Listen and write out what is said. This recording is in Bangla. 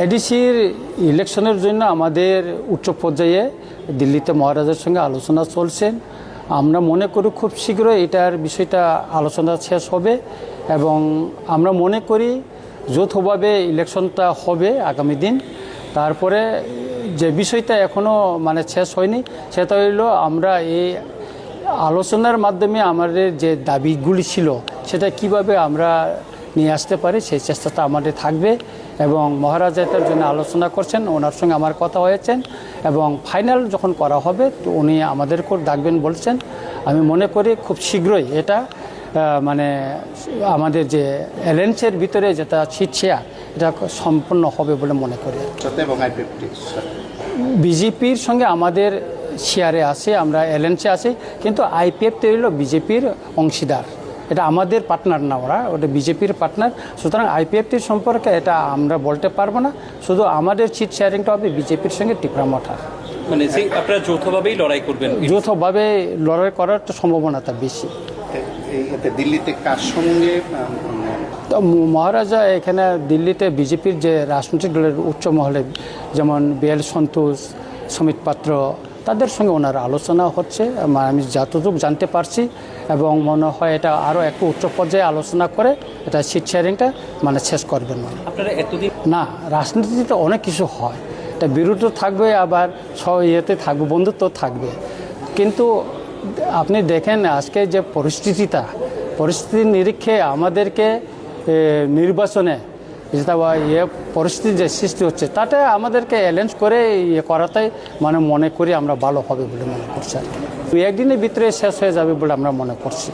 এডিসির ইলেকশনের জন্য আমাদের উচ্চ পর্যায়ে দিল্লিতে মহারাজার সঙ্গে আলোচনা চলছেন। আমরা মনে করি খুব শীঘ্রই এটার বিষয়টা আলোচনা শেষ হবে এবং আমরা মনে করি যৌথভাবে ইলেকশনটা হবে আগামী দিন। তারপরে যে বিষয়টা এখনও শেষ হয়নি সেটা হইল আমরা এই আলোচনার মাধ্যমে আমাদের যে দাবিগুলি ছিল সেটা কিভাবে আমরা নিয়ে আসতে পারি সেই চেষ্টাটা আমাদের থাকবে এবং মহারাজা এটার জন্য আলোচনা করছেন, ওনার সঙ্গে আমার কথা হয়েছেন এবং ফাইনাল যখন করা হবে তো উনি আমাদেরকেও ডাকবেন বলছেন। আমি মনে করি খুব শীঘ্রই এটা আমাদের যে অ্যালায়েন্সের ভিতরে যেটা সিট শেয়ার এটা সম্পূর্ণ হবে বলে মনে করি। বিজেপির সঙ্গে আমাদের শেয়ারে আছে, আমরা অ্যালায়েন্সে আছি, কিন্তু আইপিএফ তো হলো বিজেপির অংশীদার, এটা আমাদের পার্টনার না, ওটা বিজেপির পার্টনার। সুতরাং আইপিএফটির সম্পর্কে এটা আমরা বলতে পারবো না, শুধু আমাদের সিট শেয়ারিংটা হবে বিজেপির সঙ্গে টিকরামাঠার। আপনারা যৌথভাবেই লড়াই করবেন? যৌথভাবে লড়াই করার তো সম্ভাবনাটা বেশি। দিল্লিতে কার সঙ্গে মহারাজা এখানে দিল্লিতে বিজেপির যে রাজনৈতিক দলের উচ্চ মহলে যেমন বিএল সন্তোষ, সমিত পাত্র, তাদের সঙ্গে ওনার আলোচনা হচ্ছে আমি যতটুকু জানতে পারছি এবং মনে হয় এটা আরও একটু উচ্চ পর্যায়ে আলোচনা করে এটা সিট শেয়ারিংটা শেষ করবেন। আপনারা এতদিন না, রাজনীতিতে অনেক কিছু হয়, এটা বিরোধ থাকবে আবার ইয়েতে থাকবে, বন্ধুত্ব থাকবে, কিন্তু আপনি দেখেন আজকে যে পরিস্থিতির নিরীক্ষে আমাদেরকে নির্বাচনে যেটা পরিস্থিতি যে সৃষ্টি হচ্ছে তাতে আমাদেরকে অ্যালায়েন্স করে করাটাই মনে করি আমরা ভালো হবে বলে মনে করছি। আর কি 2-1 দিনের ভিতরে শেষ হয়ে যাবে বলে আমরা মনে করছি।